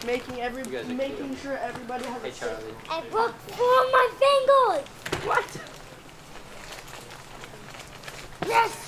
making sure everybody has a Charlie. I broke 4 of my fingers. What? Yes.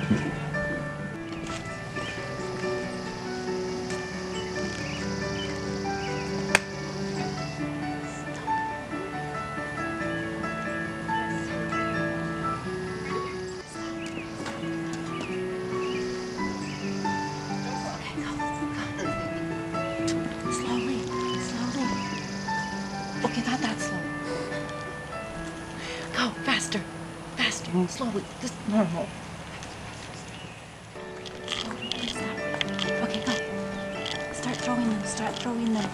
Okay, not that slow. Go, faster. Faster. Slowly. Just normal. Okay, go. Start throwing them. Start throwing them.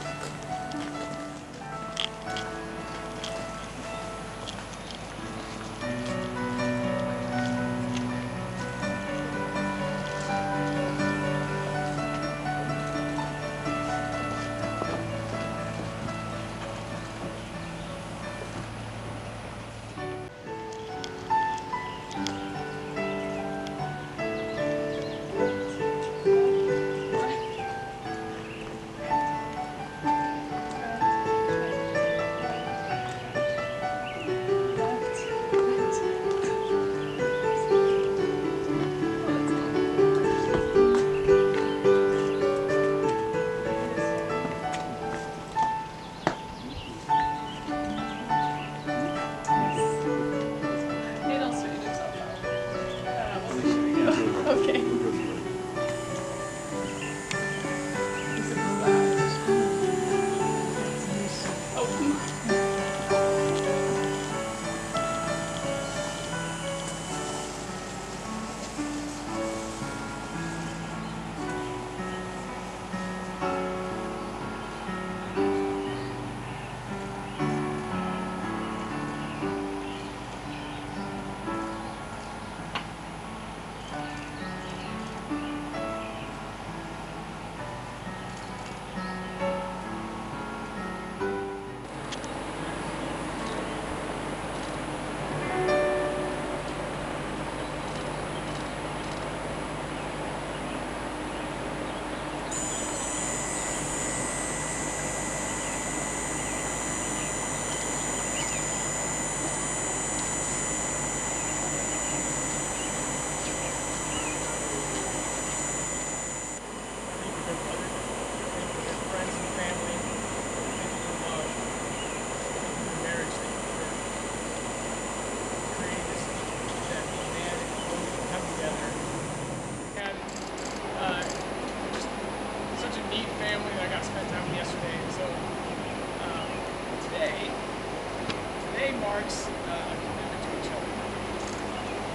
marks a commitment to each other.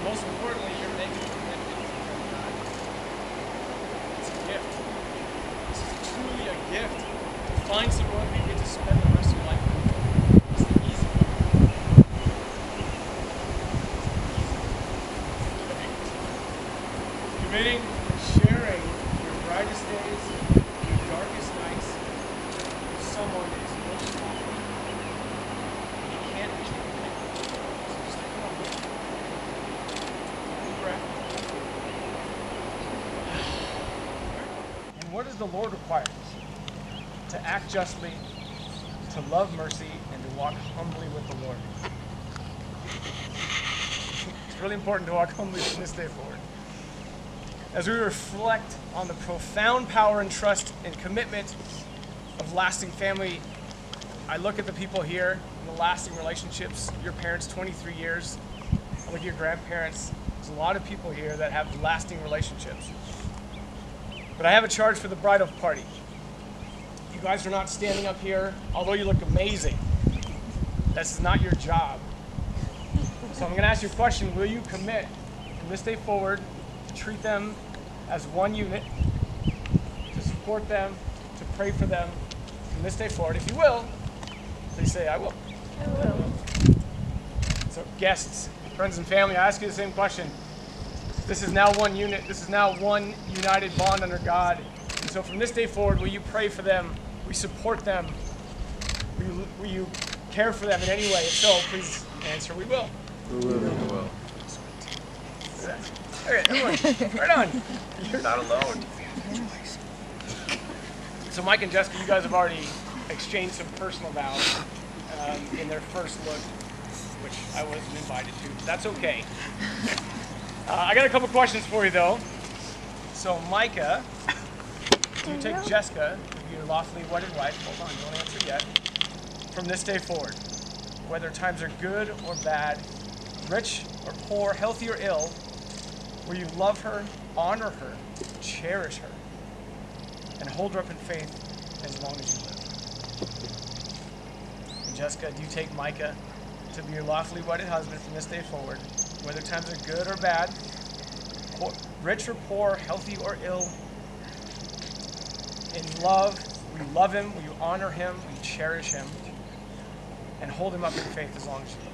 Most importantly, you're making a commitment to God. It's a gift. This is truly a gift to find someone who you get to spend the rest of your life with. It's the easy part. Committing, sharing your brightest days, your darkest nights with someone is most important. You can't be committed. So just take a moment. Deep breath. And what does the Lord require us? To act justly, to love mercy, and to walk humbly with the Lord. It's really important to walk humbly from this day forward. As we reflect on the profound power and trust and commitment of lasting family, I look at the people here and the lasting relationships. Your parents, 23 years. I look at your grandparents. There's a lot of people here that have lasting relationships. But I have a charge for the bridal party. You guys are not standing up here, although you look amazing. This is not your job. So I'm going to ask you a question. Will you commit from this day forward to treat them as one unit, to support them, to pray for them from this day forward? If you will, please say, I will. I will. So guests, friends and family, I ask you the same question. This is now one unit. This is now one united bond under God. And so from this day forward, will you pray for them? Will you support them? Will you care for them in any way? If so, please answer, we will. We will. We will. Okay, everyone, right on. You're not alone. So Mike and Jessica, you guys have already exchanged some personal vows in their first look, which I wasn't invited to. That's okay. I got a couple questions for you, though. So, Micah, do you take Jessica to be your lawfully wedded wife? Hold on, don't answer yet. From this day forward, whether times are good or bad, rich or poor, healthy or ill, will you love her, honor her, cherish her, and hold her up in faith as long as you live? And Jessica, do you take Micah to be your lawfully wedded husband from this day forward, whether times are good or bad, rich or poor, healthy or ill, in love? Will you love him? Will you honor him? Will you cherish him? And hold him up in faith as long as you live?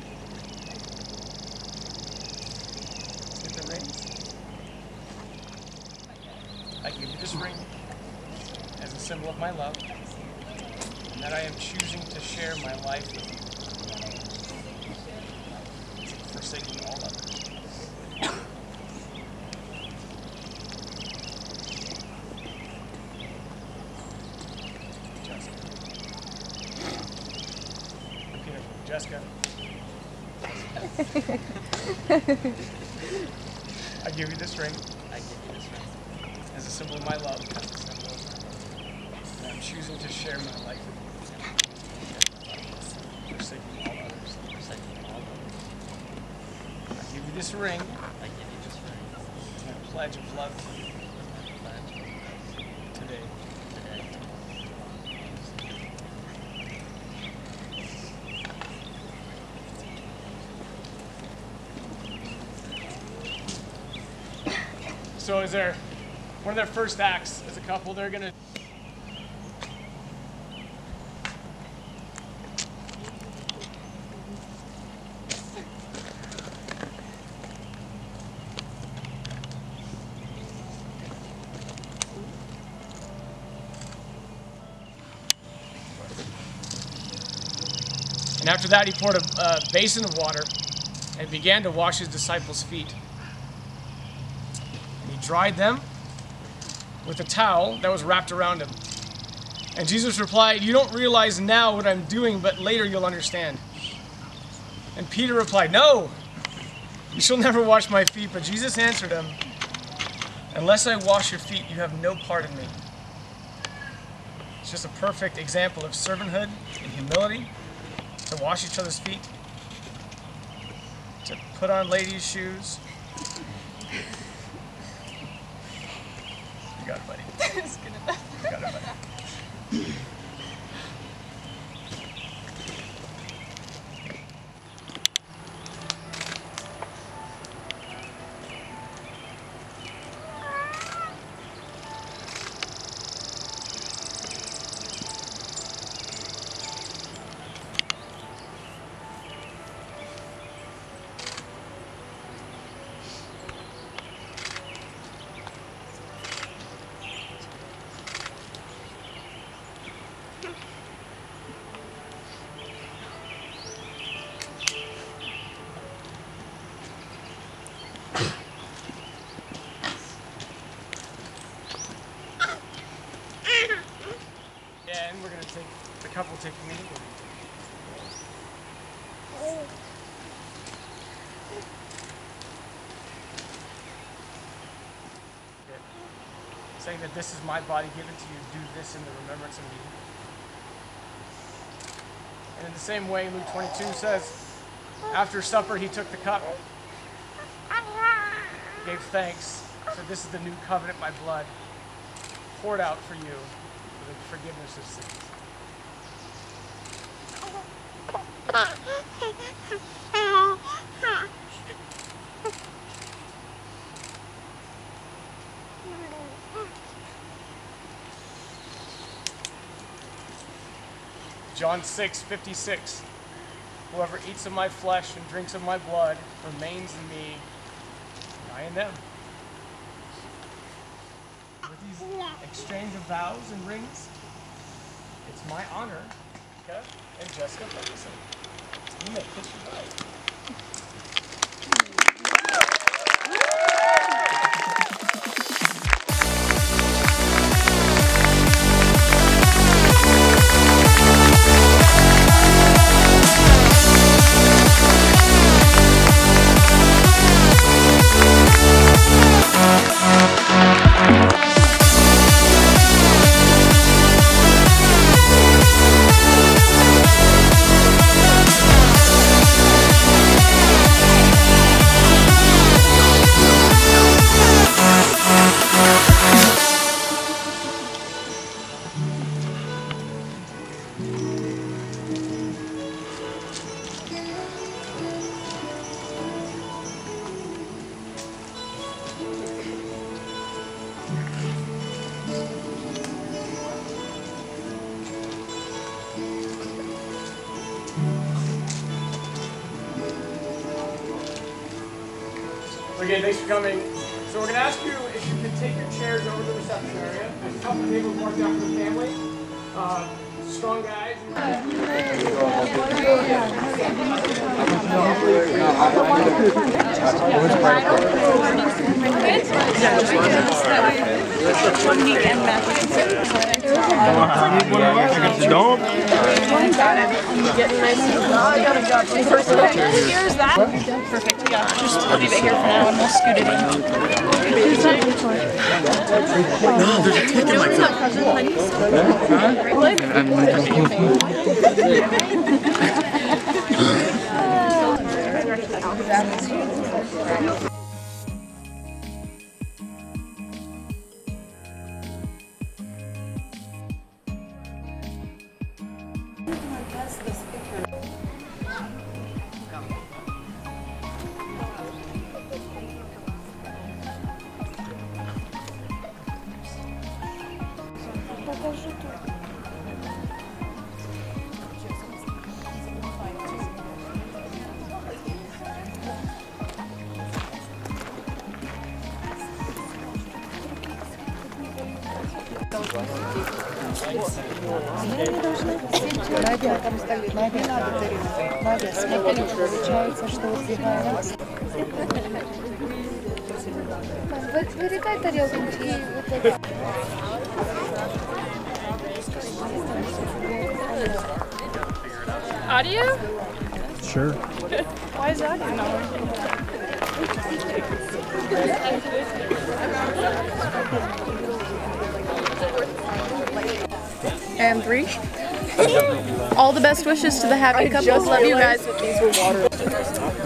Let's get the rings. I give you this ring as a symbol of my love, and that I am choosing to share my life with you, forsaking all others. Jessica. I give you this ring. I give you this ring as a symbol of my love. As a symbol of my love. And I'm choosing to share my life with you, forsaking all others. Forsaking all others. I give you this ring. I give you this ring. As my pledge of love to you. Today. So is there one of their first acts as a couple? They're gonna and after that he poured a basin of water and began to wash his disciples' feet. Dried them with a towel that was wrapped around him. And Jesus replied, "You don't realize now what I'm doing, but later you'll understand." And Peter replied, "No, you shall never wash my feet." But Jesus answered him, "Unless I wash your feet, you have no part in me." It's just a perfect example of servanthood and humility, to wash each other's feet, to put on ladies' shoes. You got it, buddy. You got it, buddy. We're going to take the couple take communion. Saying that this is my body given to you, do this in the remembrance of me. And in the same way, Luke 22 says, after supper he took the cup, gave thanks, said, "This is the new covenant, my blood, poured out for you for the forgiveness of sins." John 6:56. Whoever eats of my flesh and drinks of my blood remains in me, and I in them. With these exchange of vows and rings, it's my honor, Micah and Jessica Ferguson. You may kiss your bride. again, thanks for coming. So we're going to ask you if you could take your chairs over to the reception area. There's a couple tables marked out for the family. Strong guys. Don't. Here's that. Perfect. Yeah. Just leave it here for now and we'll scoot it in. There's a ticket like that. Надя, там стоит. Надя, надо зарезать. Надя, смотри, получается, что вот двигаем. Передай тарелку и вот это. Audio? Sure. Why is audio not working? And 3. All the best wishes to the happy couples. Love you guys.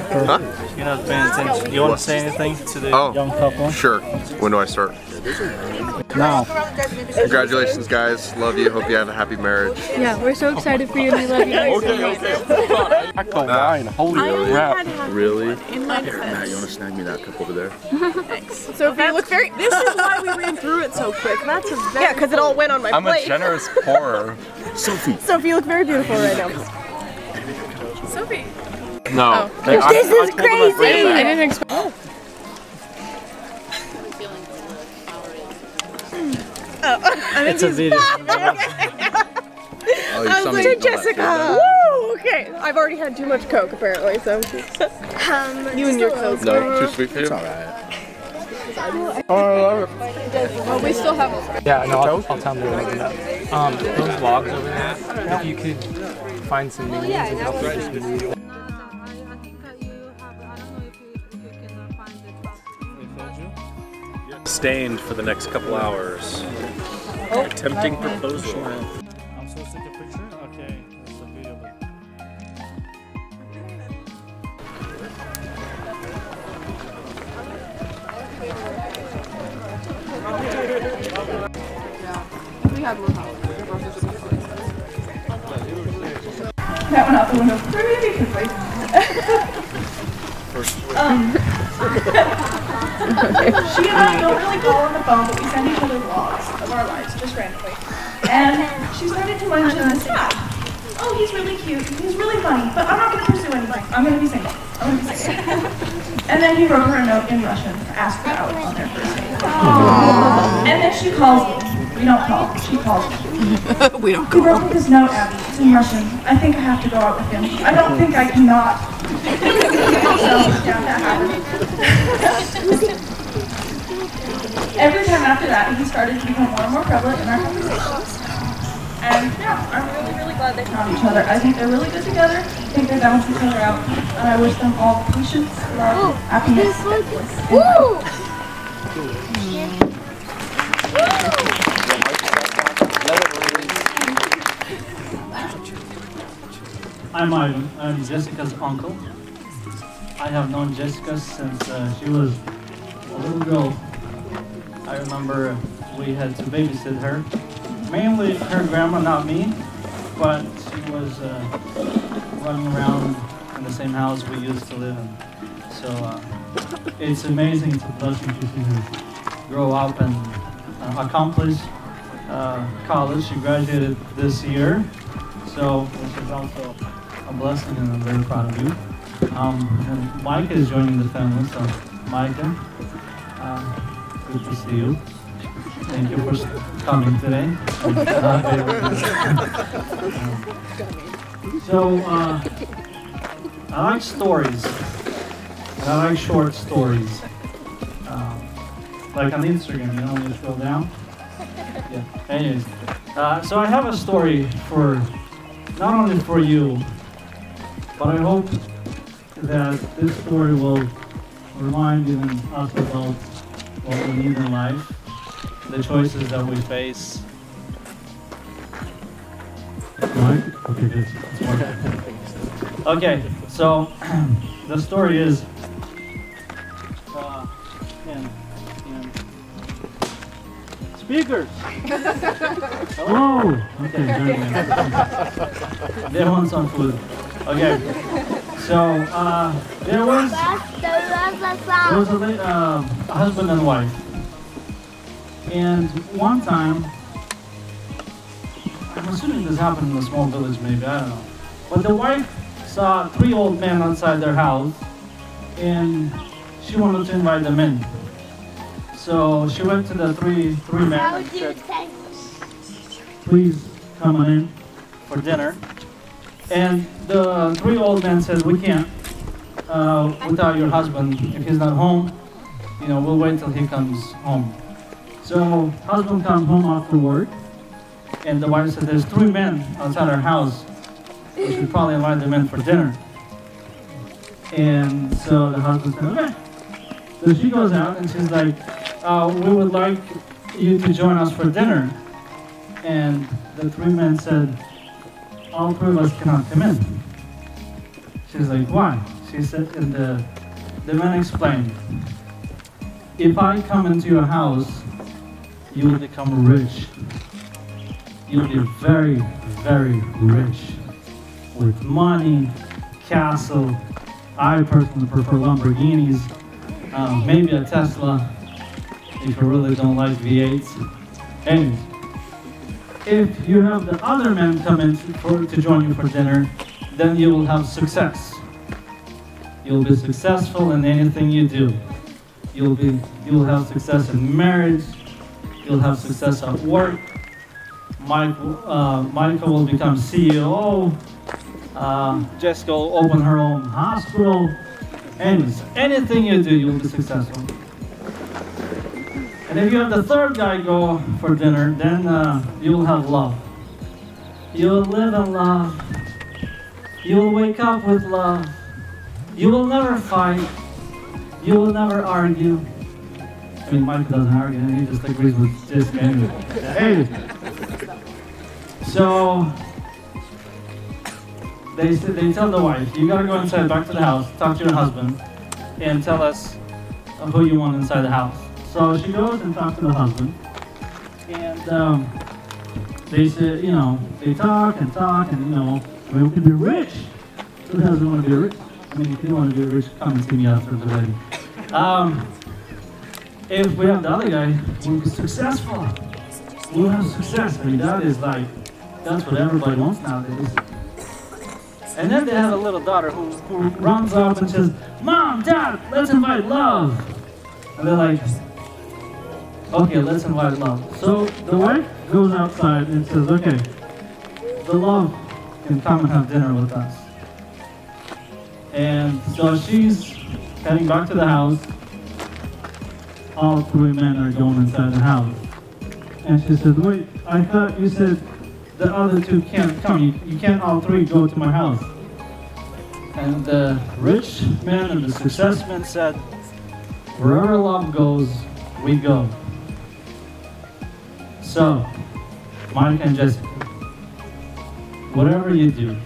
Huh? You're not paying attention. You want to say anything to the young couple? Sure. When do I start? Now. Congratulations, guys. Love you. Hope you have a happy marriage. Yeah, we're so excited for you and we love you guys so much. Back the wine. Holy crap. Really? Here, Matt, you want to snag me that cup over there? Sophie, you look very. This is why we ran through it so quick. That's a very. Yeah, because it all went on my plate. I'm a generous pourer. Sophie. Sophie, you look very beautiful right now. Sophie. No. Oh. This is crazy! I didn't expect. It's a video. I was like, Jessica! Woo! Okay, I've already had too much Coke apparently, so. You and your Coke. No, too sweet for you? It's alright. Oh, we still have. Yeah, no, I'll tell them to open up. Those logs over there, if you could find some new ones and help you just move them. Stained for the next couple hours. Attempting proposal. I'm supposed to take a picture? Okay, that's the video. That went out the window pretty quickly. She and I don't really call on the phone, but we send each other vlogs of our lives, just randomly. And she started to mention this guy. Oh, he's really cute, he's really funny, but I'm not going to pursue anything. I'm going to be single. I'm going to be single. And then he wrote her a note in Russian to ask her out on their first date. And then she calls me. We don't call, she calls me. We don't call. He wrote me this note, Abby. It's in Russian. I think I have to go out with him. I don't think I cannot. So, yeah, that happened. Every time after that, he started to become more and more prevalent in our conversations. And yeah, I'm really, really glad they found each other. I think they're really good together. I think they balance each other out. And I wish them all patience, love, happiness, and bliss. Woo! I'm Jessica's uncle. I have known Jessica since she was a little girl. I remember we had to babysit her. Mainly her grandma, not me, but she was running around in the same house we used to live in. So it's amazing, it's a blessing to see her grow up and accomplish college. She graduated this year, so this is also a blessing, and I'm very proud of you. And Micah is joining the family, so Micah. Good to see you. Thank you for coming today. So, I like stories. And I like short stories. Like on Instagram, you know, when you scroll down. Yeah. Anyways, so I have a story for, not only for you, but I hope that this story will remind even us about what we need in life, the choices that we face. Right? Okay, good. Okay, so the story is, speakers! Hello! Okay, very good. They want some food. Okay, so there was a husband and wife. And one time, I'm assuming this happened in a small village maybe, I don't know. But the wife saw 3 old men outside their house and she wanted to invite them in. So she went to the three men and said, please come on in for dinner. And the 3 old men said, we can't without your husband. If he's not home, you know, we'll wait till he comes home. So husband comes home after work, and the wife said, there's 3 men outside our house. We should probably invite them in for dinner. And so the husband said, okay. So she goes out and she's like, we would like you to join us for dinner. And the 3 men said, all 3 of us cannot come in. She's like, why? She said, and the man explained, if I come into your house, you will become rich. You'll be very, very rich. With money, castle. I personally prefer Lamborghinis. Maybe a Tesla, if you really don't like V8s. Anyways, if you have the other men come in to join you for dinner, then you will have success. You'll be successful in anything you do. You'll have success in marriage. You'll have success at work. Micah will become CEO. Jessica will open her own hospital. Anything you do, you'll be successful. And if you have the 3rd guy go for dinner, then you'll have love. You'll live in love. You'll wake up with love. You will never fight. You will never argue. I mean, Mike doesn't argue, he just agrees with Jessica anyway. So they tell the wife, you gotta go inside, back to the house, talk to your husband, and tell us who you want inside the house. So she goes and talks to the husband, and they said, you know, they talk, and you know, I mean, we can be rich. Who doesn't want to be rich? I mean, if you want to be rich, come and see me after the wedding. If we have the other guy, we'll be successful. We'll have success. I mean, that is like, that's what everybody wants nowadays. And then they have a little daughter who runs up and says, Mom, Dad, let's invite love. And they're like, okay, let's invite love. So the wife goes outside and says, okay, the love can come and have dinner with us. And so she's heading back to the house. All 3 men are going inside the house. And she said, wait, I thought you said the other 2 can't come. You can't all 3 go to my house. And the rich man and the success man said, wherever love goes, we go. So, Micah and Jessica, whatever you do,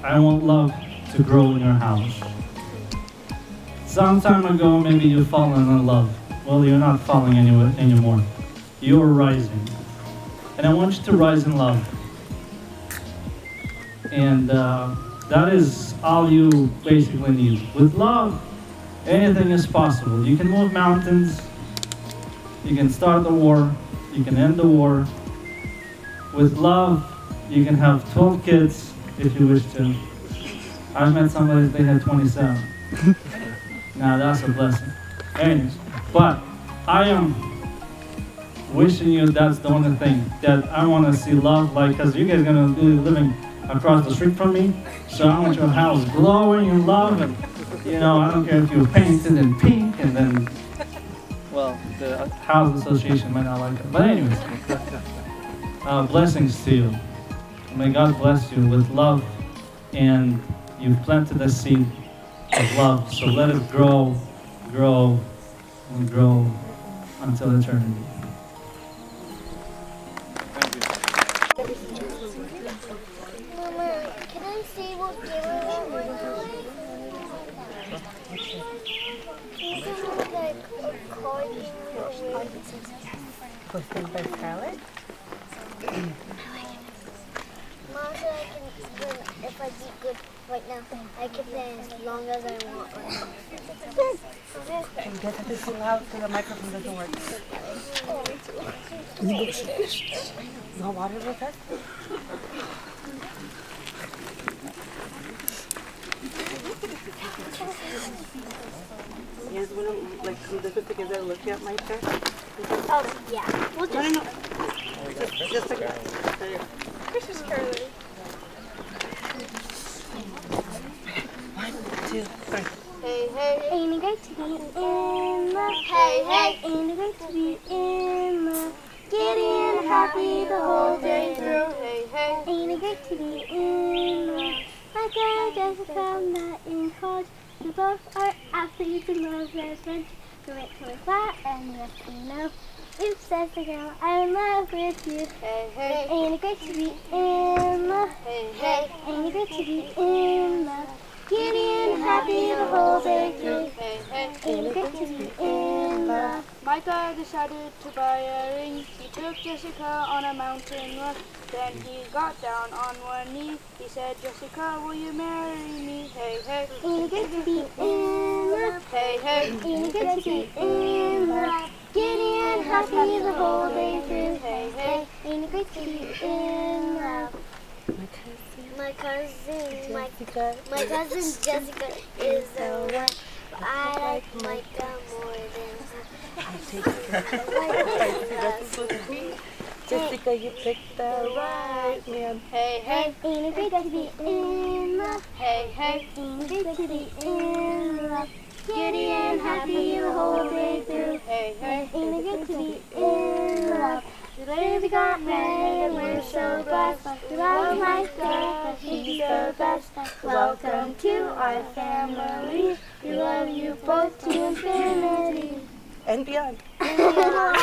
I want love to grow in your house. Some time ago, maybe you've fallen in love. Well, you're not falling anymore. You're rising. And I want you to rise in love. And that is all you basically need. With love, anything is possible. You can move mountains. You can start the war. You can end the war. With love, you can have 12 kids if you wish to. I've met somebody, they had 27. Now that's a blessing. Anyways, but I am wishing you that's the only thing that I want to see love, like, because you guys are going to be living across the street from me, so I want your house glowing in love, and, you know, I don't care if you paint it in pink, and then, well, the house association might not like it, but anyways, blessings to you. May God bless you with love, and you've planted a seed of love, so let it grow, grow, and grow until eternity. Mama, can I see what camera we're doing? Can you do like a card Posted by Scarlett? Mom said I can, if I do good right now, I can play as long as I want. And get it too loud so the microphone doesn't work. No water with us? You guys want to like come this together and look at Micah? Oh, yeah. We'll just... Just like that. There you go. This is Carly. 1, 2, 3. Hey, hey, ain't it great to be in love? Hey, hey, ain't it great to be in love? Getting happy the whole day through. Hey, hey, ain't it great to be in love? Micah Jessica met in college. We both are athletes and love their friends. We went to a flat and yes, we know. Oops, that's the girl I'm in love with you. Hey, hey, ain't it great to be in love? Hey, hey, ain't it great to be in love? Getting happy the whole day through. Hey, hey, ain't it great to be in love? Micah decided to buy a ring. He took Jessica on a mountain run. Then he got down on one knee. He said, Jessica, will you marry me? Hey, hey, ain't it great to be in love? Hey, hey, ain't it great to be in love? Getting happy the whole day through. Hey, hey, ain't it great to be in love? My cousin Jessica is the one. I like Micah more than Jessica, you picked the right man. Hey, hey, ain't it great to be in love? Hey, hey, ain't it great to be in love? Giddy and happy the whole day through. Hey, hey, ain't it great to be in love? Today we got married and we're so blessed. We love Micah, she's the best. Welcome to our family. We love you both to infinity. And beyond. And beyond.